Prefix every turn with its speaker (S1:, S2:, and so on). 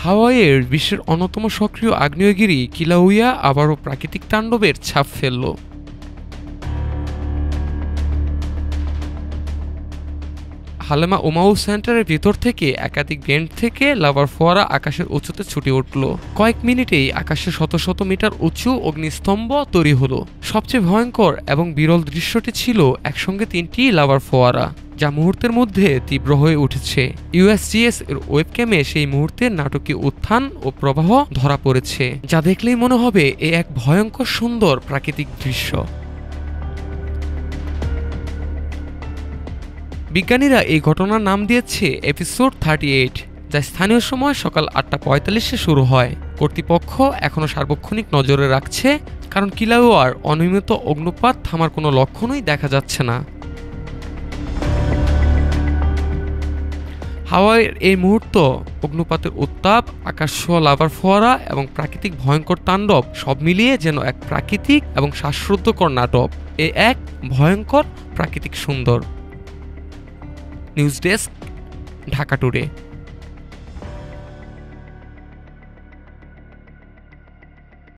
S1: হাওয়াইয়ের বিশ্বের অন্যতম সক্রিয় আগ্নেয়গিরি কিলাউয়া আবারও প্রাকৃতিক তাণ্ডবের ছাপ ফেলল। হালেমা ওমাউ সেন্টারের ভিতর থেকে একাধিক ভেন্ট থেকে লাভার ফোয়ারা আকাশের উঁচুতে ছুটে উঠল। কয়েক মিনিটেই আকাশে শত শত মিটার উঁচু অগ্নিস্তম্ভ তৈরি হলো। সবচেয়ে ভয়ঙ্কর এবং বিরল দৃশ্যটি ছিল একসঙ্গে 3টি লাভার ফোয়ারা, যা মুহূর্তের মধ্যে তীব্র হয়ে উঠেছে। ইউএসজিএস এর ওয়েবক্যামে সেই মুহূর্তের নাটকীয় উত্থান ও প্রবাহ ধরা পড়েছে, যা দেখলেই মনে হবে এ এক ভয়ঙ্কর সুন্দর প্রাকৃতিক দৃশ্য। বিজ্ঞানীরা এই ঘটনার নাম দিয়েছে এপিসোড 38, যা স্থানীয় সময় সকাল 8:45-এ শুরু হয়। কর্তৃপক্ষ এখনও সার্বক্ষণিক নজরে রাখছে, কারণ কিলাউয়ার অনিয়মিত অগ্নুৎপাত থামার কোনো লক্ষণই দেখা যাচ্ছে না। হাওয়াইয়ের এই মুহূর্ত, অগ্নুৎপাতের উত্তাপ, আকাশছোঁয়া লাভার ফোয়ারা এবং প্রাকৃতিক ভয়ঙ্কর তাণ্ডব সব মিলিয়ে যেন এক প্রাকৃতিক এবং শ্বাসরুদ্ধকর নাটক। এ এক ভয়ঙ্কর প্রাকৃতিক সুন্দর। News desk, Dhaka today.